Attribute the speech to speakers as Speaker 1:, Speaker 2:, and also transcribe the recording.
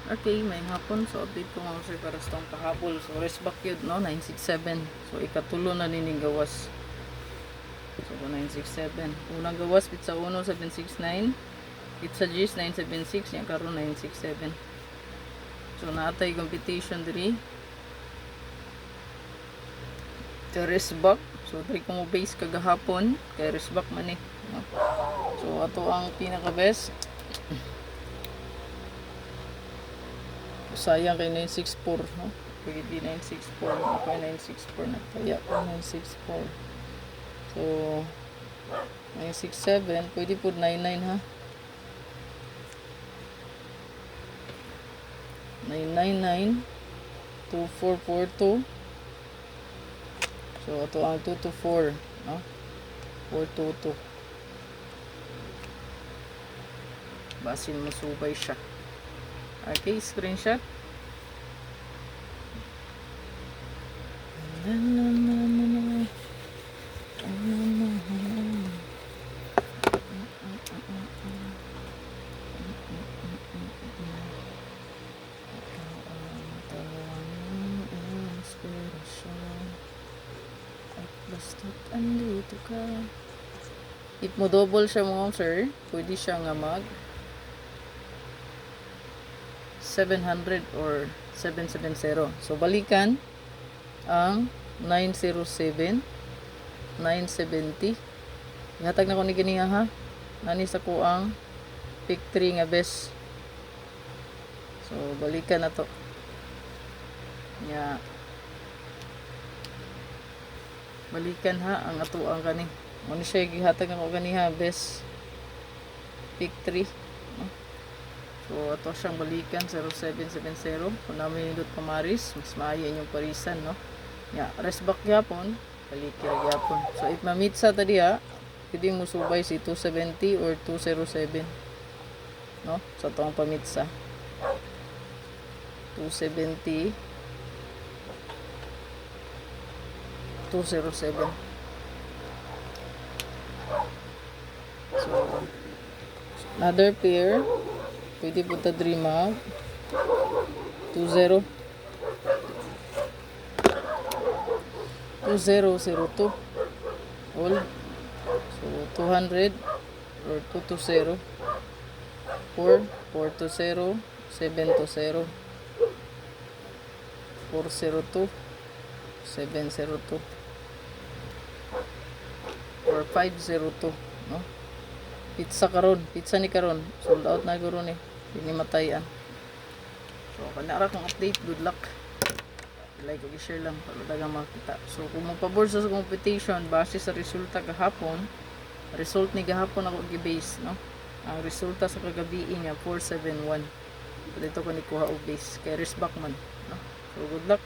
Speaker 1: Okay, may hapon. So, update ko nga sir para sa itong kahapol. So, rest back yun, no? 967. So, ikatulo na nining gawas. So, 967. Unang gawas, pizza 1, 769. Pizza G's, 976. Yan karon 967. So, naatay competition diri. So, rest back. So, diri ko mo base kagahapon. Kaya rest back man eh. No? So, ato ang pinaka-best. Sayang kay 964, no? Pwede 964, ako 964 na kaya ko 964. So 967, pwede po 99 ha. 999 2442. So ito ang 224, no? 422. Basin masubay siya. Okay, screenshot. Basta't andito ka. If mo double siya mga sir, pwede siya nga mag 700 or 770. So balikan ang 907, 970. Ihatag na ko ni ganiya ha. Nani sa ko ang pick 3 nga best. So balikan na to. Ya. Balikan ha ang ato ang kani. Mo ni siya gihatag na ko ganiha best pick 3. So, ato siyang balikan 0770. Kung namin yung pamaris, mas maayo inyong parisan, no? Yeah, rest back yapon, balikir yapon. So, if mamit sa tadi ha, pwede mo subay si 270 or 207. No? So, ito ang pamitsa. 270 207. So, another pair. Pwede po ta dream mag 20 2002 all. So 200 or 220 420 720 402 702 or 502, no? Pizza karon, pizza ni karon sold out na guro ni hindi matayan. So kanara kong update, good luck. Like o share lang para dagang makita. So kung magpabor sa competition base sa resulta kahapon, result ni gahapon ako gi-base, no? Ang resulta sa kagabi nga 471. So dito ko ni kuha og base kay risk back man, no? So good luck.